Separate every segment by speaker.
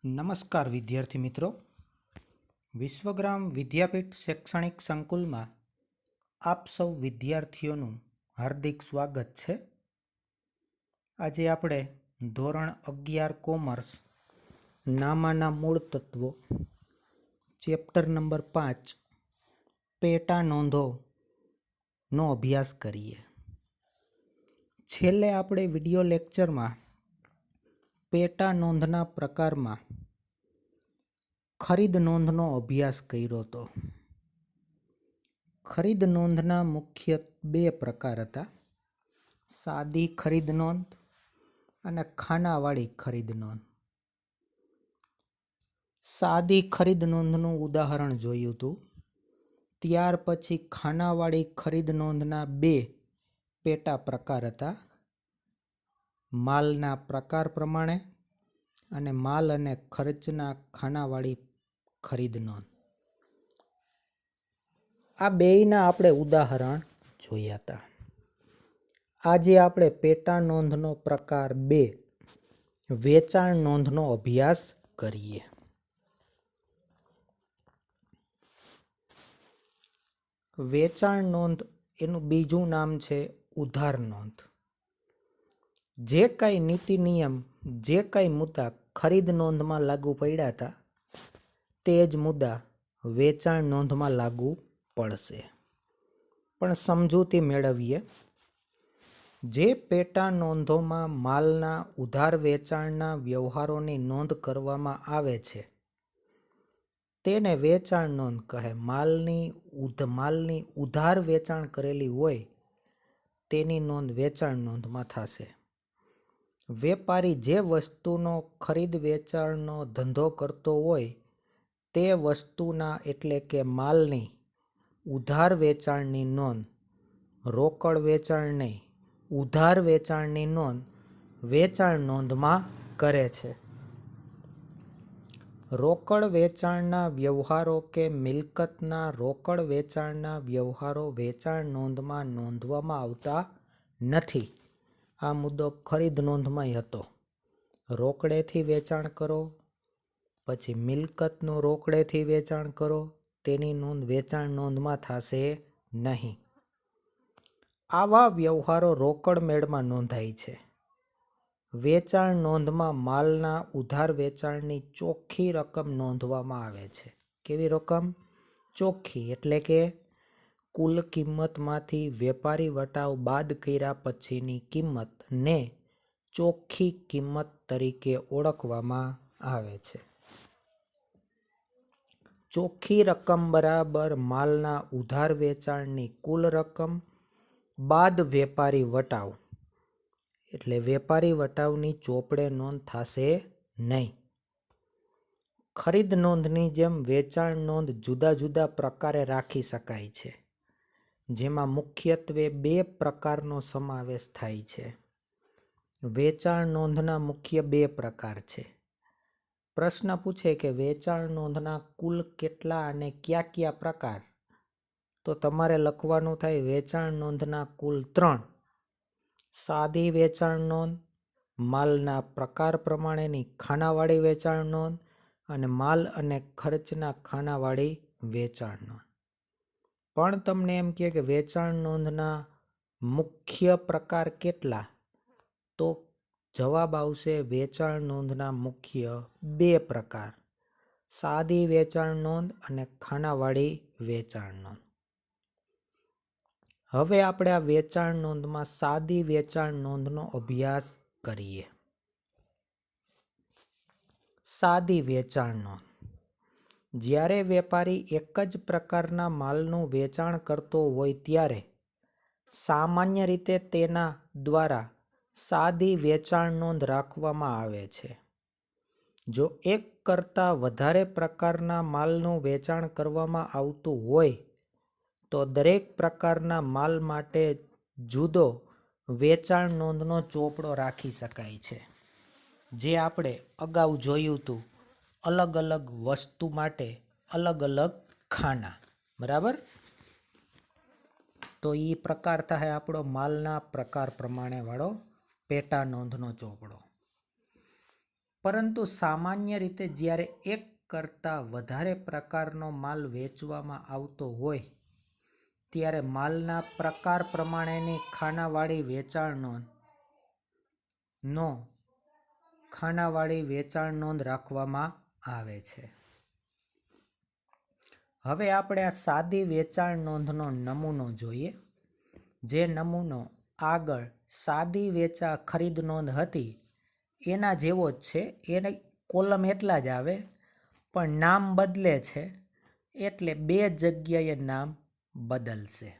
Speaker 1: નમસ્કાર વિદ્યાર્થી મિત્રો, વિશ્વગ્રામ વિદ્યાપીઠ શૈક્ષણિક સંકુલમાં આપ સૌ વિદ્યાર્થીઓનું હાર્દિક સ્વાગત છે. આજે આપણે ધોરણ 11 કોમર્સ નામાના મૂળ તત્વો ચેપ્ટર નંબર 5 પેટા નોંધોનો અભ્યાસ કરીએ. છેલ્લે આપણે વિડિયો લેક્ચરમાં પેટા નોંધના પ્રકારમાં ખરીદ નોંધનો અભ્યાસ કર્યો હતો. ખરીદ નોંધના મુખ્ય બે પ્રકાર હતા: સાદી ખરીદ નોંધ અને ખાનાવાળી ખરીદ નોંધ. સાદી ખરીદ નોંધનું ઉદાહરણ જોયું હતું. ત્યાર પછી ખાનાવાળી ખરીદ નોંધના બે પેટા પ્રકાર હતા: માલના પ્રકાર પ્રમાણે અને માલ અને ખર્ચના ખાનાવાળી ખરીદ નોંધ. આ બેયના આપણે ઉદાહરણ જોયા હતા. આજે આપણે પેટા નોંધનો પ્રકાર 2 વેચાણ નોંધનો અભ્યાસ કરીએ. વેચાણ નોંધ એનું બીજું નામ છે ઉધાર નોંધ. જે કાંઈ નીતિ નિયમ, જે કાંઈ મુદ્દા ખરીદ નોંધમાં લાગુ પડ્યા હતા તે જ મુદ્દા વેચાણ નોંધમાં લાગુ પડશે. પણ સમજૂતી મેળવીએ. જે પેટા નોંધોમાં માલના ઉધાર વેચાણના વ્યવહારોની નોંધ કરવામાં આવે છે તેને વેચાણ નોંધ કહે. માલની ઉધાર વેચાણ કરેલી હોય તેની નોંધ વેચાણ નોંધમાં થશે. વેપારી જે વસ્તુનો ખરીદ વેચાણનો ધંધો કરતો હોય તે વસ્તુના એટલે કે માલની ઉધાર વેચાણની નોંધ, રોકડ વેચાણ નહીં, ઉધાર વેચાણની નોંધ વેચાણ નોંધમાં કરે છે. રોકડ વેચાણના વ્યવહારો કે મિલકતના રોકડ વેચાણના વ્યવહારો વેચાણ નોંધમાં નોંધવામાં આવતા નથી. આ મુદ્દો ખરીદ નોંધમાંય હતો. રોકડેથી વેચાણ કરો, પછી મિલકતનું રોકડેથી વેચાણ કરો, તેની નોંધ વેચાણ નોંધમાં થશે નહીં. આવા વ્યવહારો રોકડ મેળમાં નોંધાય છે. વેચાણ નોંધમાં માલના ઉધાર વેચાણની ચોખ્ખી રકમ નોંધવામાં આવે છે. કેવી રકમ? ચોખ્ખી, એટલે કે કુલ કિંમતમાંથી વેપારી વટાવ બાદ કર્યા પછીની કિંમતને ચોખ્ખી કિંમત તરીકે ઓળખવામાં આવે છે. ચોખ્ખી રકમ બરાબર માલના ઉધાર વેચાણની કુલ રકમ બાદ વેપારી વટાવ, એટલે વેપારી વટાવની ચોપડે નોંધ થશે નહીં. ખરીદ નોંધની જેમ વેચાણ નોંધ જુદા જુદા પ્રકારે રાખી શકાય છે, જેમાં મુખ્યત્વે બે પ્રકારનો સમાવેશ થાય છે. વેચાણ નોંધના મુખ્ય બે પ્રકાર છે. પ્રશ્ન પૂછે કે વેચાણ નોંધના કુલ કેટલા અને કયા કયા પ્રકાર? તો તમારે લખવાનું થાય વેચાણ નોંધના કુલ 3: સાદી વેચાણ નોંધ, માલના પ્રકાર પ્રમાણેની ખાનાવાળી વેચાણ નોંધ અને માલ અને ખર્ચના ખાનાવાળી વેચાણ નોંધ. પણ તમને એમ કહે કે વેચાણ નોંધના મુખ્ય પ્રકાર કેટલા? તો જવાબ આવશે વેચાણ નોંધના મુખ્ય 2 પ્રકાર: સાદી વેચાણ નોંધ અને ખાનાવાળી વેચાણ નોંધ. હવે આપણે આ વેચાણ નોંધમાં સાદી વેચાણ નોંધનો અભ્યાસ કરીએ. સાદી વેચાણ નોંધ. જ્યારે વેપારી એક જ પ્રકારના માલનું વેચાણ કરતો હોય ત્યારે સામાન્ય રીતે તેના દ્વારા સાદી વેચાણ નોંધ રાખવામાં આવે છે. જો એક કરતાં વધારે પ્રકારના માલનું વેચાણ કરવામાં આવતું હોય તો દરેક પ્રકારના માલ માટે જુદો વેચાણ નોંધનો ચોપડો રાખી શકાય છે. જે આપણે અગાઉ જોયું હતું, અલગ અલગ વસ્તુ માટે અલગ અલગ ખાના. બરાબર? તો એ પ્રકાર થાય આપણો માલના પ્રકાર પ્રમાણે વાળો પેટા નોંધનો ચોપડો. પરંતુ સામાન્ય રીતે જ્યારે એક કરતાં વધારે પ્રકારનો માલ વેચવામાં આવતો હોય ત્યારે માલના પ્રકાર પ્રમાણેની ખાનાવાળી વેચાણ નોંધ રાખવામાં આવે છે. હવે આપણે આ સાદી વેચાણ નોંધનો નમૂનો જોઈએ. જે નમૂનો આગળ સાદી ખરીદ નોંધ હતી એના જેવો જ છે. એને કોલમ એટલા જ આવે પણ નામ બદલે છે એટલે 2 જગ્યાએ નામ બદલશે.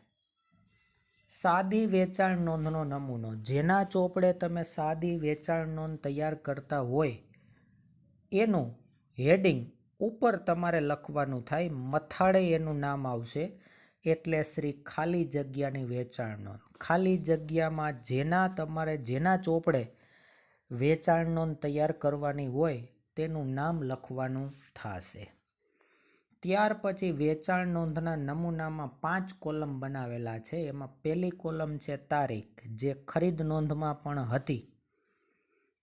Speaker 1: સાદી વેચાણ નોંધનો નમૂનો જેના ચોપડે તમે સાદી વેચાણ નોંધ તૈયાર કરતા હોય એનું હેડિંગ ઉપર તમારે લખવાનું થાય, મથાળે એનું નામ આવશે એટલે શ્રી ખાલી જગ્યાની વેચાણ નોંધ. ખાલી જગ્યામાં જેના ચોપડે વેચાણ નોંધ તૈયાર કરવાની હોય તેનું નામ લખવાનું થશે. ત્યાર પછી વેચાણ નોંધના નમૂનામાં 5 કોલમ બનાવેલા છે. એમાં પહેલી કોલમ છે તારીખ, જે ખરીદ નોંધમાં પણ હતી.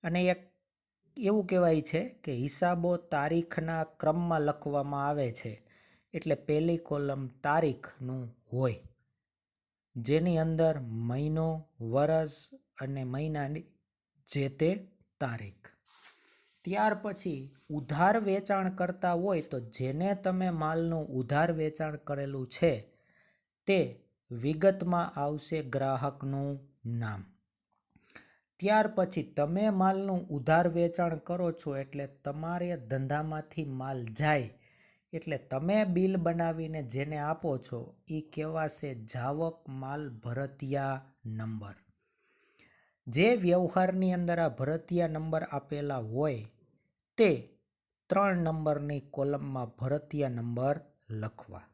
Speaker 1: અને એક એવું કહેવાય છે કે હિસાબો તારીખના ક્રમમાં લખવામાં આવે છે એટલે પહેલી કોલમ તારીખનું હોય, જેની અંદર મહિનો, વર્ષ અને મહિનાની જે તે તારીખ. ત્યાર પછી ઉધાર વેચાણ કરતા હોય તો જેને તમે માલનું ઉધાર વેચાણ કરેલું છે તે વિગતમાં આવશે ગ્રાહકનું નામ. ત્યાર પછી તમે માલનું ઉધાર વેચાણ કરો છો એટલે તમારે ધંધામાંથી માલ જાય એટલે તમે બિલ બનાવીને જેને આપો છો એ કહેવાશે જાવક માલ ભરતિયા નંબર. જે વ્યવહારની અંદર આ ભરતિયા નંબર આપેલા હોય તે 3 નંબરની કોલમમાં ભરતિયા નંબર લખવા.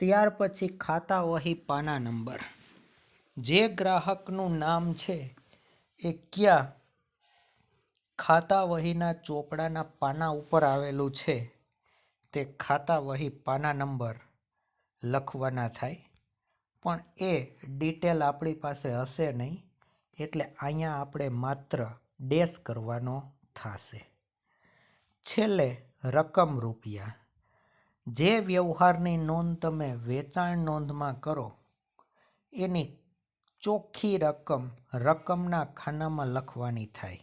Speaker 1: ત્યાર પછી ખાતા વહી પાના નંબર. જે ગ્રાહકનું નામ છે એ ક્યાં ખાતા વહીના ચોપડાના પાના ઉપર આવેલું છે તે ખાતા વહી પાના નંબર લખવાના થાય. પણ એ ડિટેલ આપણી પાસે હશે નહીં એટલે અહીંયા આપણે માત્ર ડેશ કરવાનો થશે. છેલ્લે રકમ રૂપિયા. જે વ્યવહારની નોંધ તમે વેચાણ નોંધમાં કરો એની ચોખ્ખી રકમના ખાનામાં લખવાની થાય,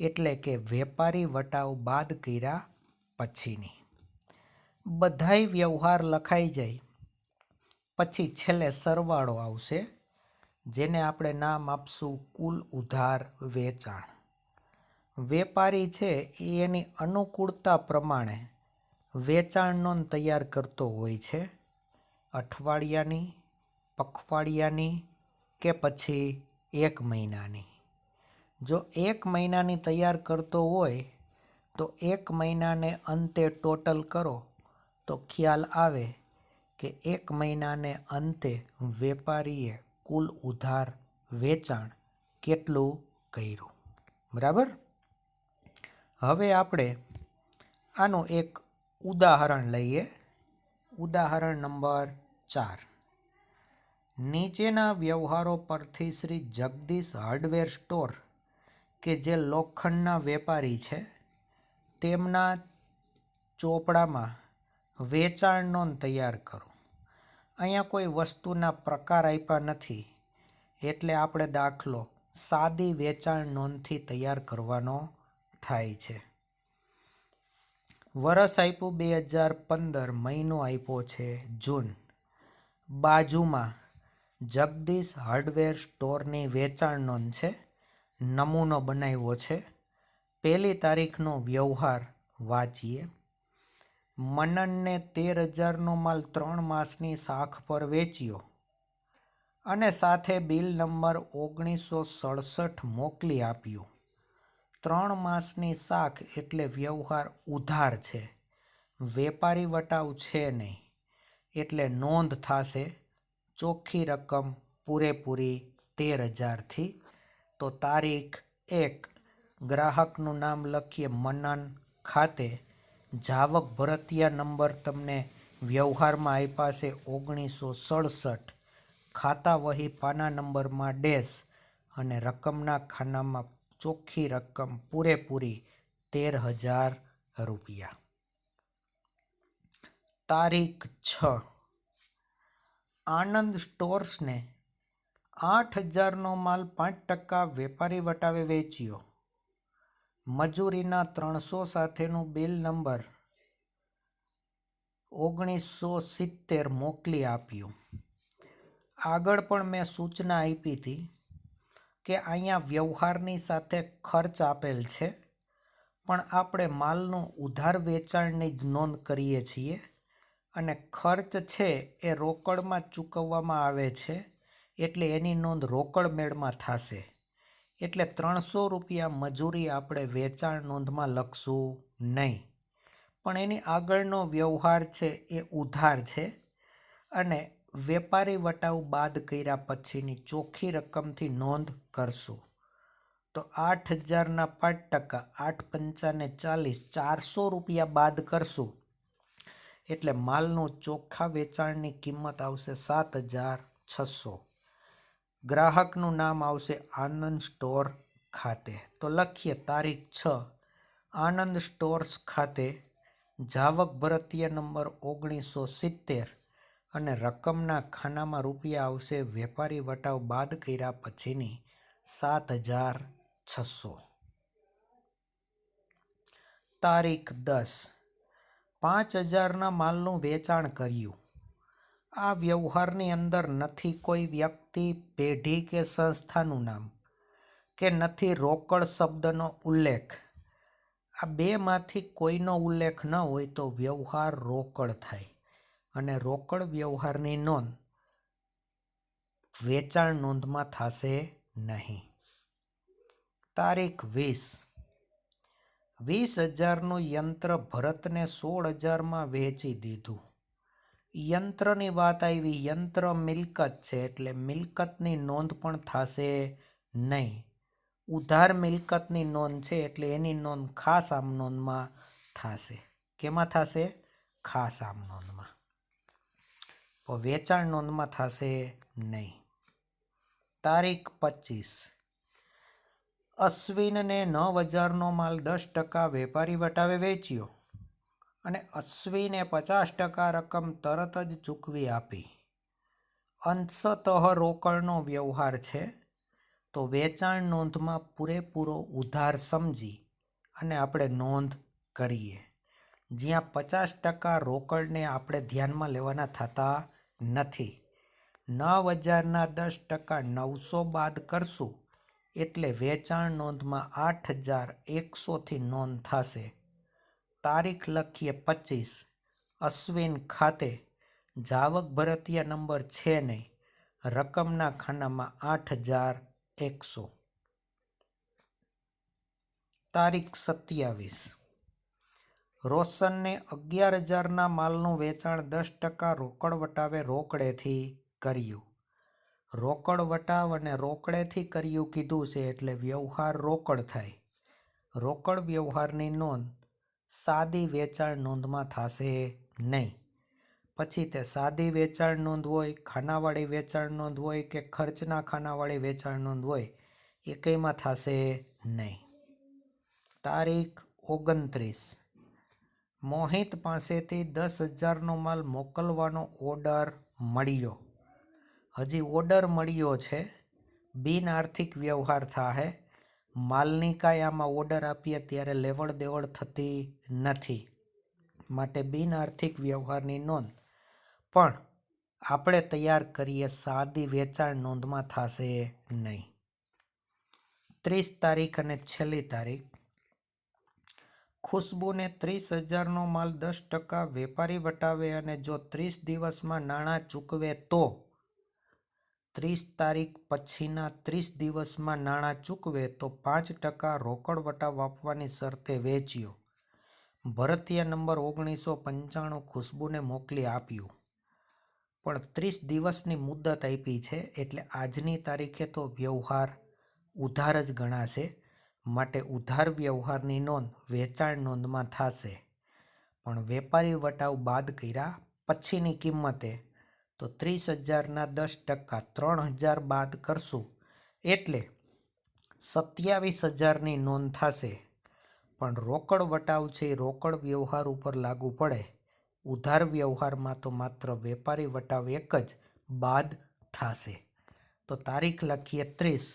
Speaker 1: એટલે કે વેપારી વટાવ બાદ કર્યા પછીની. બધાય વ્યવહાર લખાઈ જાય પછી છેલ્લે સરવાળો આવશે, જેને આપણે નામ આપશું કુલ ઉધાર વેચાણ. વેપારી છે એ એની અનુકૂળતા પ્રમાણે વેચાણ નોંધ તૈયાર કરતો હોય છે. અઠવાડિયાની, પખવાડિયાની કે પછી 1 મહિનાની. જો 1 મહિનાની તૈયાર કરતો હોય તો 1 મહિનાને અંતે ટોટલ કરો તો ખ્યાલ આવે કે 1 મહિનાને અંતે વેપારીએ કુલ ઉધાર વેચાણ કેટલું કર્યું. બરાબર. હવે આપણે આનું એક ઉદાહરણ લઈએ. ઉદાહરણ નંબર 4. નીચેના વ્યવહારો પરથી શ્રી જગદીશ હાર્ડવેર સ્ટોર કે જે લોખંડના વેપારી છે તેમના ચોપડામાં વેચાણ નોંધ તૈયાર કરો. અહીંયા કોઈ વસ્તુના પ્રકાર આપ્યા નથી એટલે આપણે દાખલો સાદી વેચાણ નોંધથી તૈયાર કરવાનો થાય છે. વર્ષ આપ્યું 2015, મહિનો આપ્યો છે જૂન. બાજુમાં જગદીશ હાર્ડવેર સ્ટોરની વેચાણ નોંધ છે, નમૂનો બનાવ્યો છે. 1 તારીખનો વ્યવહાર વાંચીએ. મનનને 13,000નો માલ 3 માસની શાખ પર વેચ્યો અને સાથે બિલ નંબર 1967 મોકલી આપ્યું. 3 માસની શાખ એટલે વ્યવહાર ઉધાર છે, વેપારી વટાવ છે નહીં એટલે નોંધ થશે ચોખ્ખી રકમ પૂરેપૂરી 13,000થી. તો તારીખ 1, ગ્રાહકનું નામ લખીએ મનન, ખાતે જાવક ભરતિયા નંબર તમને વ્યવહારમાં આપ્યા છે 1967, ખાતા વહી પાના નંબરમાં ડેશ અને રકમના ખાનામાં ચોખ્ખી રકમ પૂરેપૂરી 13,000 રૂપિયા. તારીખ 6 આનંદ સ્ટોર્સને 8,000નો માલ 5% વેપારી વટાવે વેચ્યો. મજૂરીના 300 સાથેનું બિલ નંબર 1970 મોકલી આપ્યું. આગળ પણ મેં સૂચના આપી હતી કે અહીંયા વ્યવહારની સાથે ખર્ચ આપેલ છે, પણ આપણે માલનું ઉધાર વેચાણની જ નોંધ કરીએ છીએ અને ખર્ચ છે એ રોકડમાં ચૂકવવામાં આવે છે, એટલે એની નોંધ રોકડ મેળમાં થશે. એટલે 300 રૂપિયા મજૂરી આપણે વેચાણ નોંધમાં લખશું નહીં, પણ એની આગળનો વ્યવહાર છે એ ઉધાર છે અને વેપારી વટાવ બાદ કર્યા પછીની ચોખ્ખી રકમથી નોંધ કરશું. તો 8,000ના 5%, 8 × 5 = 40, 400 રૂપિયા બાદ કરશું એટલે માલનું ચોખ્ખા વેચાણની કિંમત આવશે 7,600. ગ્રાહકનું નામ આવશે આનંદ સ્ટોર ખાતે. તો લખીએ તારીખ 6 આનંદ સ્ટોર્સ ખાતે, જાવક ભરતીય નંબર 1970 અને રકમના ખાનામાં રૂપિયા આવશે વેપારી વટાવ બાદ કર્યા પછીની 7,600. તારીખ 10 5,000ના માલનું વેચાણ કર્યું. આ વ્યવહારની અંદર નથી કોઈ વ્યક્તિ, પેઢી કે સંસ્થાનું નામ કે નથી રોકડ શબ્દનો ઉલ્લેખ. આ બેમાંથી કોઈનો ઉલ્લેખ ન હોય તો વ્યવહાર રોકડ થાય અને રોકડ વ્યવહારની નોંધ વેચાણ નોંધમાં થશે નહીં. તારીખ 20 યંત્ર ભરતને 16,000માં વેચી દીધું. યંત્રની વાત આવી, યંત્ર મિલકત છે એટલે મિલકતની નોંધ પણ થશે નહીં. ઉધાર મિલકતની નોંધ છે એટલે એની નોંધ ખાસ આમ નોંધમાં થશે. કેમાં થશે? ખાસ આમ નોંધમાં. તો વેચાણ નોંધમાં થશે નહીં. તારીખ 25 અશ્વિનને 9,000નો માલ 10% વેપારી વટાવે વેચ્યો અને અશ્વિને 50% રકમ તરત જ ચૂકવી આપી. અંશતઃ રોકડનો વ્યવહાર છે, તો વેચાણ નોંધમાં પૂરેપૂરો ઉધાર સમજી અને આપણે નોંધ કરીએ. જ્યાં 50% રોકડને આપણે ધ્યાનમાં લેવાના થતા નથી. 9,000ના 10% 900 બાદ કરશું એટલે વેચાણ નોંધમાં 8,100થી નોંધ થશે. તારીખ લખીએ 25 અશ્વિન ખાતે, જાવક ભરતીય નંબર છે નહીં, રકમના ખાનામાં 8,100. તારીખ 27 રોશનને 11,000ના માલનું વેચાણ 10% રોકડ વટાવે રોકડેથી કર્યું. રોકડ વટાવ અને રોકડેથી કર્યું કીધું છે એટલે વ્યવહાર રોકડ થાય. રોકડ વ્યવહારની નોંધ સાદી વેચાણ નોંધમાં થશે નહીં. પછી તે સાદી વેચાણ નોંધ હોય, ખાનાવાળી વેચાણ નોંધ હોય કે ખર્ચના ખાનાવાળી વેચાણ નોંધ હોય, એ કંઈમાં થશે નહીં. તારીખ 29 મોહિત પાસેથી 10,000નો માલ મોકલવાનો ઓર્ડર મળ્યો. હજી ઓર્ડર મળ્યો છે, બિન આર્થિક વ્યવહાર થાય. માલની કાંઈ આમાં ઓર્ડર આપીએ ત્યારે લેવડ દેવડ થતી નથી, માટે બિન આર્થિક વ્યવહારની નોંધ પણ આપણે તૈયાર કરીએ સાદી વેચાણ નોંધમાં થશે નહીં. 30 તારીખ અને છેલ્લી તારીખ ખુશ્બુને 30,000નો માલ 10% વેપારી વટાવે અને જો 30 દિવસમાં નાણાં ચૂકવે તો 30 તારીખ પછીના 30 દિવસમાં નાણાં ચૂકવે તો 5% રોકડ વટાવ આપવાની શરતે વેચ્યો. ભરતીય નંબર 1995 ખુશ્બુને મોકલી આપ્યું, પણ 30 દિવસની મુદત આપી છે એટલે આજની તારીખે તો વ્યવહાર ઉધાર જ ગણાશે, માટે ઉધાર વ્યવહારની નોંધ વેચાણ નોંધમાં થશે. પણ વેપારી વટાવ બાદ કર્યા પછીની કિંમતે તો 30,000ના 10% 3,000 બાદ કરશું એટલે 27,000ની નોંધ થશે, પણ રોકડ વટાવ છે એ રોકડ વ્યવહાર ઉપર લાગુ પડે. ઉધાર વ્યવહારમાં તો માત્ર વેપારી વટાવ એક જ બાદ થશે. તો તારીખ લખીએ 30.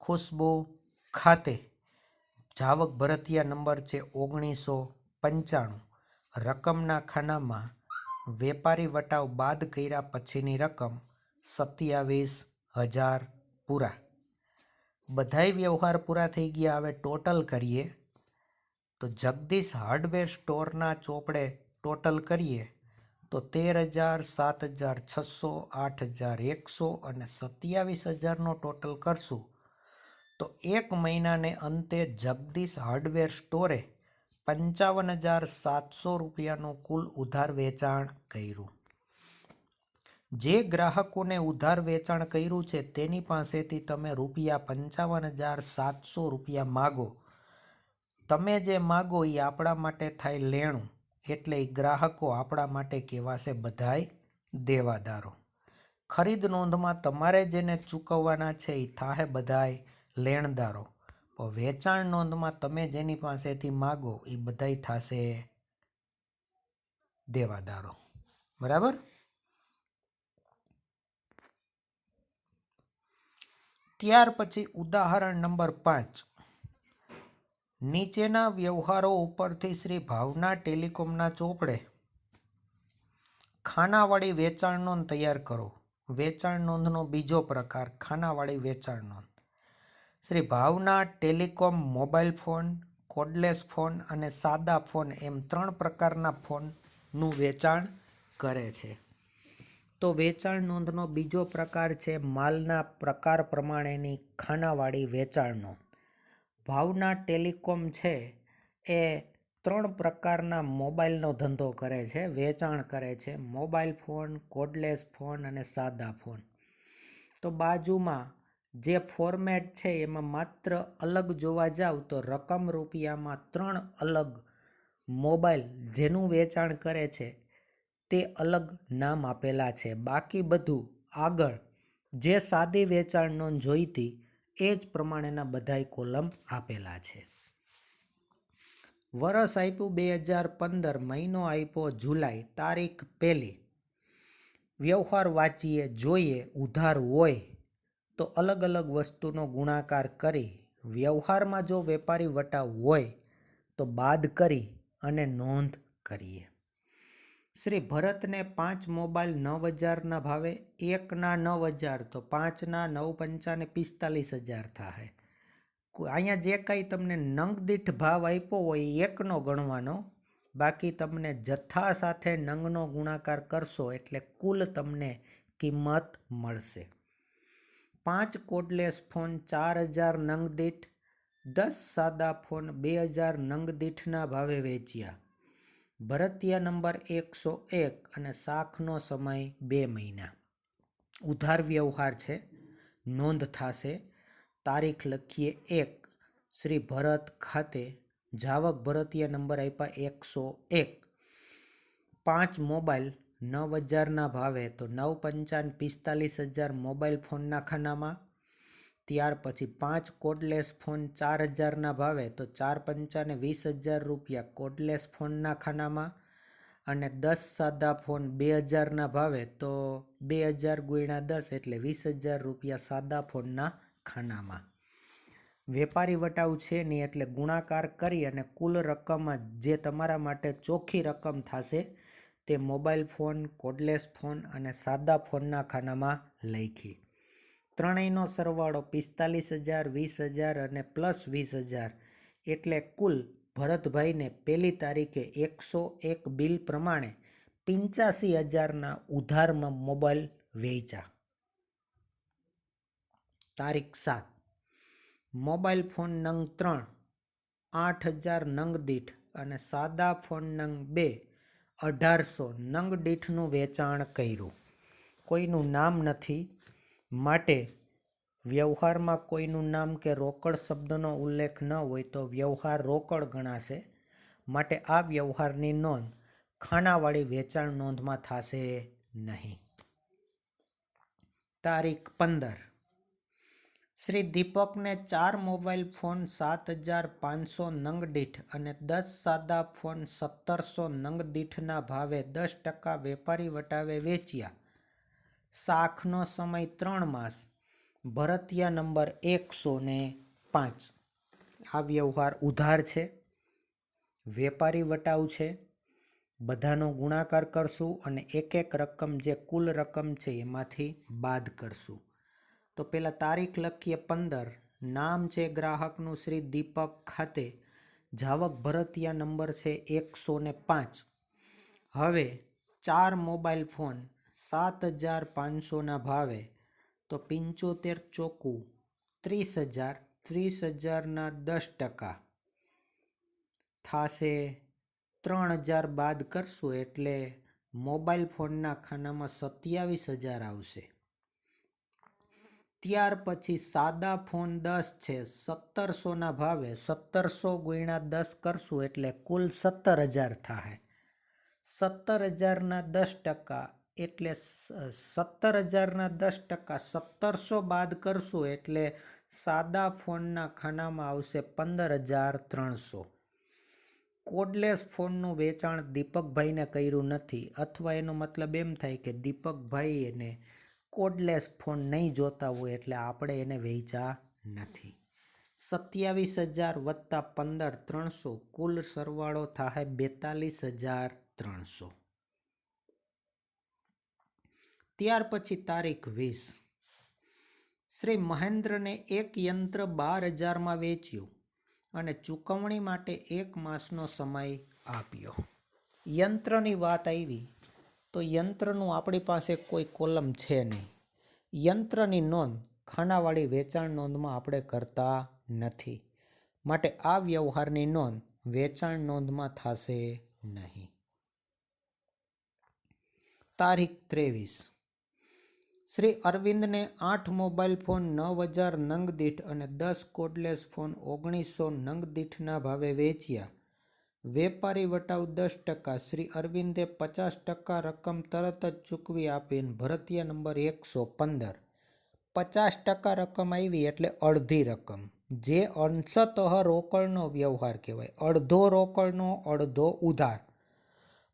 Speaker 1: ખુશ્બુ ખાતે જાવક ભરતિયા નંબર છે 1995. રકમના ખાનામાં વેપારી વટાવ બાદ કર્યા પછીની રકમ 27,000 પૂરા. બધાય વ્યવહાર પૂરા થઈ ગયા. હવે ટોટલ કરીએ તો જગદીશ હાર્ડવેર સ્ટોરના ચોપડે ટોટલ કરીએ તો 13,000, 7,600, 8,100 અને 27,000નો ટોટલ કરશું તો એક મહિનાને અંતે જગદીશ હાર્ડવેર સ્ટોરે 55,700 રૂપિયાનું કુલ ઉધાર વેચાણ કર્યું. જે ગ્રાહકોને ઉધાર વેચાણ કર્યું છે તેની પાસેથી તમે ₹55,700 રૂપિયા માગો. તમે જે માગો એ આપણા માટે થાય લેણું, એટલે એ ગ્રાહકો આપણા માટે કહેવાશે બધાય દેવાદારો. ખરીદ નોંધમાં તમારે જેને ચૂકવવાના છે એ થાહે બધાય લેણદારો. વેચાણ નોંધમાં તમે જેની પાસેથી માગો એ બધાય થશે દેવાદારો. બરાબર. ત્યાર પછી ઉદાહરણ નંબર 5. નીચેના વ્યવહારો ઉપરથી શ્રી ભાવના ટેલિકોમના ચોપડે ખાનાવાળી વેચાણ નોંધ તૈયાર કરો. વેચાણ નોંધનો બીજો પ્રકાર ખાનાવાળી વેચાણ નોંધ. Shri Bhavana telecom mobile phone, cordless phone અને સાદા ફોન એમ 3 પ્રકારના ફોનનું વેચાણ કરે છે. તો વેચાણ નોંધનો બીજો પ્રકાર છે માલના પ્રકાર પ્રમાણેની ખાનાવાળી વેચાણ નોંધ. ભાવના ટેલિકોમ છે એ 3 પ્રકારના મોબાઈલનો ધંધો કરે છે, વેચાણ કરે છે. મોબાઈલ ફોન, કોર્ડલેસ ફોન અને સાદા ફોન. તો બાજુમાં જે ફોર્મેટ છે એમાં માત્ર અલગ જોવા જાવ તો રકમ રૂપિયામાં 3 અલગ મોબાઈલ જેનું વેચાણ કરે છે તે અલગ નામ આપેલા છે. બાકી બધું આગળ જે સાદી વેચાણ નોંધ જોઈતી એ જ પ્રમાણેના બધાય કોલમ આપેલા છે. વરસ આપ્યું 2015, મહિનો આપ્યો જુલાઈ, તારીખ 1. વ્યવહાર વાંચીએ, જોઈએ. ઉધાર હોય તો અલગ અલગ વસ્તુનો ગુણાકાર કરી વ્યવહારમાં જો વેપારી વટાવ હોય તો બાદ કરી અને નોંધ કરીએ. શ્રી ભરતને 5 મોબાઈલ 9,000ના ભાવે, એકના 9,000 તો 5ના 9 પંચાને 45,000 થાય. અહીંયા જે કાંઈ તમને નંગ દીઠ ભાવ આપ્યો હોય એ એકનો ગણવાનો, બાકી તમને જથ્થા સાથે નંગનો ગુણાકાર કરશો એટલે કુલ તમને કિંમત મળશે. 5 કોર્ડલેસ ફોન 4,000 નંગ દીઠ, 10 સાદા ફોન 2,000 નંગ દીઠના ભાવે વેચ્યા. ભરતિયા નંબર 101 અને શાખનો સમય 2 મહિના. ઉધાર વ્યવહાર છે, નોંધ થશે. તારીખ લખીએ 1. શ્રી ભરત ખાતે જાવક ભરતિયા નંબર આપ્યા 101. 5 મોબાઈલ 9,000ના ભાવે તો 9 પંચાન 45,000 મોબાઈલ ફોનના ખાનામાં. ત્યાર પછી 5 કોર્ડલેસ ફોન 4,000ના ભાવે તો 4 પંચાને 20,000 રૂપિયા કોર્ડલેસ ફોનના ખાનામાં. અને 10 સાદા ફોન 2,000ના ભાવે તો 2,000 ગુણ્યા 10 એટલે 20,000 રૂપિયા સાદા ફોનના ખાનામાં. વેપારી વટાવ છે નહીં એટલે ગુણાકાર કરી અને કુલ રકમ જે તમારા માટે ચોખ્ખી રકમ થશે તે મોબાઈલ ફોન, કોર્ડલેસ ફોન અને સાદા ફોનના ખાનામાં લખી. ત્રણેયનો સરવાળો 45,000, 20,000 અને પ્લસ 20,000 એટલે કુલ ભરતભાઈને 1લી તારીખે 101 બિલ પ્રમાણે 85,000ના ઉધારમાં મોબાઈલ વેચ્યા. તારીખ 7. મોબાઈલ ફોન નંગ 3 8,000 નંગ દીઠ અને સાદા ફોન નંગ 2 1,800 નંગ દીઠનું વેચાણ કર્યું. કોઈનું નામ નથી માટે વ્યવહારમાં કોઈનું નામ કે રોકડ શબ્દનો ઉલ્લેખ ન હોય તો વ્યવહાર રોકડ ગણાશે. માટે આ વ્યવહારની નોંધ ખાનાવાળી વેચાણ નોંધમાં થશે નહીં. તારીખ 15. શ્રી દીપકને 4 મોબાઈલ ફોન 7,500 નંગ દીઠ અને 10 સાદા ફોન 1,700 નંગ દીઠના ભાવે 10% વેપારી વટાવે વેચ્યા. શાખનો સમય 3 માસ. ભરતિયા નંબર 105. આ વ્યવહાર ઉધાર છે, વેપારી વટાવ છે. બધાનો ગુણાકાર કરશું અને એક એક રકમ જે કુલ રકમ છે એમાંથી બાદ કરશું. તો પહેલાં તારીખ લખીએ 15. નામ છે ગ્રાહકનું શ્રી દીપક, ખાતે જાવક ભરતિયા નંબર છે 105. હવે 4 મોબાઈલ ફોન 7,500ના ભાવે, તો 75 ચોકું 30,000. 30,000ના 10% થશે 3,000 બાદ કરશું એટલે મોબાઈલ ફોનના ખાનામાં 27,000 આવશે. ત્યાર પછી સાદા ફોન 10 છે 1,700ના ભાવે, 1,700 ગુણ્યા 10 કરશું એટલે કુલ 17,000 થાય. 17,000ના 10% એટલે 17,000ના 10% 1,700 બાદ કરશું એટલે સાદા ફોનના ખાનામાં આવશે 15,300. કોડલેસ ફોનનું વેચાણ દીપકભાઈને કર્યું નથી, અથવા એનો મતલબ એમ થાય કે દીપકભાઈ એને કોડલેસ ફોન નહીં જોતા હોય એટલે આપણે એને વેચ્યા નથી. 27,000 વત્તા 15,300 કુલ સરવાળો થાય 42,300. ત્યાર પછી તારીખ 20. શ્રી મહેન્દ્રને એક યંત્ર 12,000માં વેચ્યું અને ચૂકવણી માટે 1 માસનો સમય આપ્યો. યંત્રની વાત આવી તો યંત્રનું આપણી પાસે કોઈ કોલમ છે નહીં. યંત્રની નોંધ ખાનાવાળી વેચાણ નોંધમાં આપણે કરતા નથી, માટે આ વ્યવહારની નોંધ વેચાણ નોંધમાં થશે નહીં. તારીખ 23. શ્રી અરવિંદને 8 મોબાઈલ ફોન 9,000 નંગ દીઠ અને 10 કોડલેસ ફોન 1,900 નંગ દીઠના ભાવે વેચ્યા. વેપારી વટાવ 10%. શ્રી અરવિંદે 50% રકમ તરત જ ચૂકવી આપીને ભરતિયા નંબર 115. 50% રકમ આવી એટલે અડધી રકમ, જે અંશતઃ રોકડનો વ્યવહાર કહેવાય. અડધો રોકડનો, અડધો ઉધાર.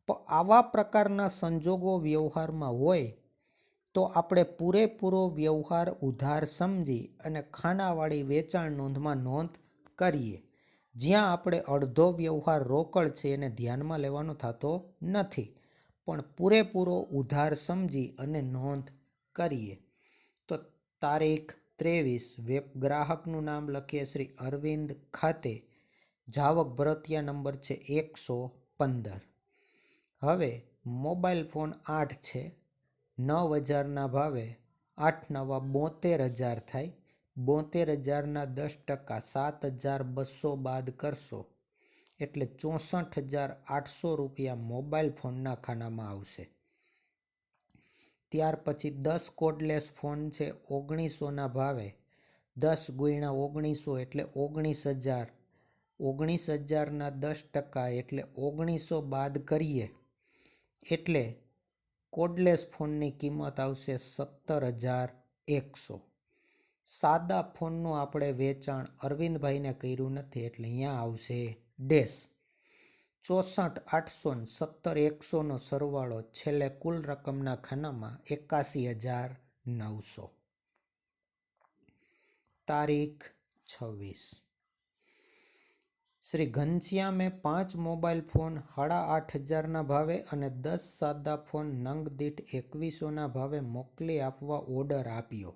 Speaker 1: પણ આવા પ્રકારના સંજોગો વ્યવહારમાં હોય તો આપણે પૂરેપૂરો વ્યવહાર ઉધાર સમજી અને ખાનાવાળી વેચાણ નોંધમાં નોંધ કરીએ. જ્યાં આપણે અડધો વ્યવહાર રોકડ છે એને ધ્યાનમાં લેવાનો થતો નથી, પણ પૂરેપૂરો ઉધાર સમજી અને નોંધ કરીએ. તો તારીખ 23. ગ્રાહકનું નામ લખીએ શ્રી અરવિંદ, ખાતે જાવક ભરતિયા નંબર છે 115. હવે મોબાઈલ ફોન 8 છે 9,000ના ભાવે, 8 નવા 72,000 થાય. 72,000ના 10% 7,200 બાદ કરશો એટલે 64,800 રૂપિયા મોબાઈલ ફોનના ખાનામાં આવશે. ત્યાર પછી 10 કોડલેસ ફોન છે 1,900ના ભાવે, 10 ગુણ્યા 1,900 એટલે 19,000. 19,000ના 10% એટલે 1,900 બાદ કરીએ એટલે કોડલેસ ફોનની કિંમત આવશે 17,100. સાદા ફોનનું આપણે વેચાણ અરવિંદભાઈને કર્યું નથી એટલે અહીંયા આવશે ડેશ. 64,800 ને 17,100નો સરવાળો છેલ્લે કુલ રકમના ખાનામાં 81,900. તારીખ 26. શ્રી ઘનશ્યામે 5 મોબાઈલ ફોન 8,500ના ભાવે અને 10 સાદા ફોન નંગ દીઠ 2,100ના ભાવે મોકલી આપવા ઓર્ડર આપ્યો.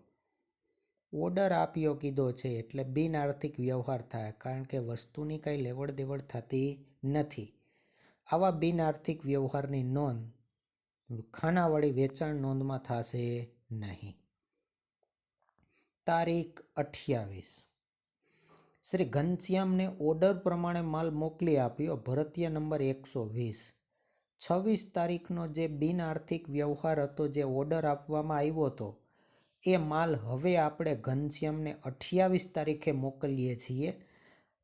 Speaker 1: ઓર્ડર આપ્યો કીધો છે એટલે બિનઆર્થિક વ્યવહાર થાય, કારણ કે વસ્તુની કંઈ લેવડ દેવડ થતી નથી. આવા બિનઆર્થિક વ્યવહારની નોંધ ખાનાવાળી વેચાણ નોંધમાં થશે નહીં. તારીખ 28. શ્રી ઘનશ્યામને ઓર્ડર પ્રમાણે માલ મોકલી આપ્યો. ભરતિયા નંબર 120. 26 તારીખનો જે બિનઆર્થિક વ્યવહાર હતો, જે ઓર્ડર આપવામાં આવ્યો હતો, એ માલ હવે આપણે ઘનશ્યામને 28 તારીખે મોકલીએ છીએ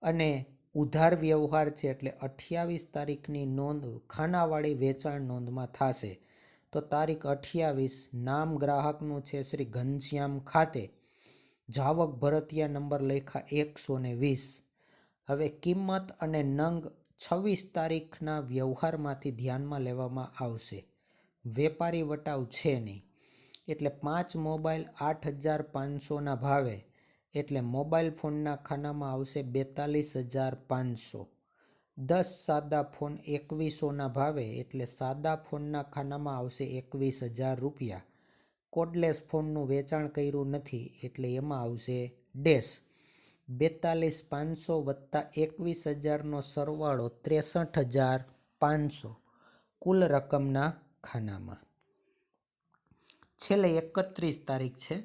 Speaker 1: અને ઉધાર વ્યવહાર છે એટલે 28 તારીખની નોંધ ખાનાવાળી વેચાણ નોંધમાં થશે. તો તારીખ 28. નામ ગ્રાહકનું છે શ્રી ઘનશ્યામ, ખાતે જાવક ભરતિયા નંબર લખ્યા 120. હવે કિંમત અને નંગ 26 તારીખના વ્યવહારમાંથી ધ્યાનમાં લેવામાં આવશે. વેપારી વટાવ છે નહીં. એટલે 5 મોબાઈલ 8,500ના ભાવે, એટલે મોબાઈલ ફોનના ખાનામાં આવશે 42,500. 10 સાદા ફોન 2,100ના ભાવે, એટલે સાદા ફોનના ખાનામાં આવશે 21,000 રૂપિયા. કોડલેસ ફોનનું વેચાણ કર્યું નથી એટલે એમાં આવશે ડેશ. 42,500 વત્તા 21,000નો સરવાળો 63,500 કુલ રકમના ખાનામાં. છેલ્લે 31 તારીખ છે.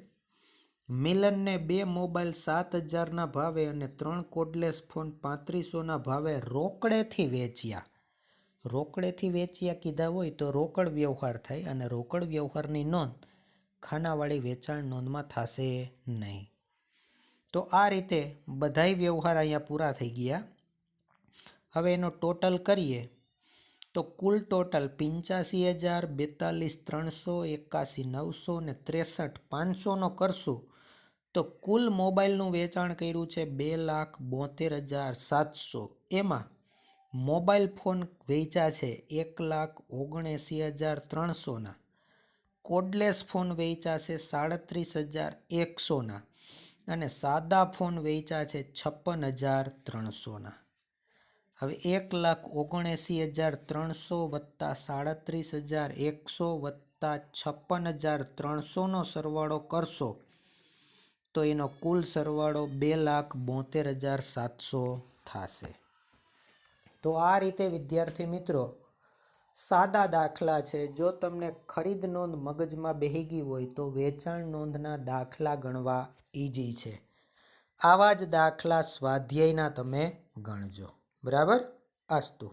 Speaker 1: મિલનને 2 મોબાઈલ 7,000ના ભાવે અને 3 કોડલેસ ફોન 3,500ના ભાવે રોકડેથી વેચ્યા. રોકડેથી વેચ્યા કીધા હોય તો રોકડ વ્યવહાર થાય અને રોકડ વ્યવહારની નોંધ ખાનાવાળી વેચાણ નોંધમાં થશે નહીં. તો આ રીતે બધાય વ્યવહાર અહીંયા પૂરા થઈ ગયા. હવે એનો ટોટલ કરીએ તો કુલ ટોટલ 85,000, 42,300, 81,900 ને 63,500નો કરશું તો કુલ મોબાઈલનું વેચાણ કર્યું છે 2,72,700. એમાં મોબાઈલ ફોન વેચ્યા છે 1,79,300ના. કોડલેસ ફોન વેચ્યા છે 37,100ના અને સાદા ફોન વેચ્યા છે 56,300ના. હવે 1,79,300 વત્તા 37,100 વત્તા 56,300નો સરવાળો કરશો તો એનો કુલ સરવાળો 2,72,700 થશે. તો આ રીતે વિદ્યાર્થી મિત્રો સાદા દાખલા છે. જો તમને ખરીદ નોંધ મગજમાં બેહી ગઈ હોય તો વેચાણ નોંધના દાખલા ગણવા ઈઝી છે. આવા જ દાખલા સ્વાધ્યાયના તમે ગણજો. બરાબર? અસ્તુ.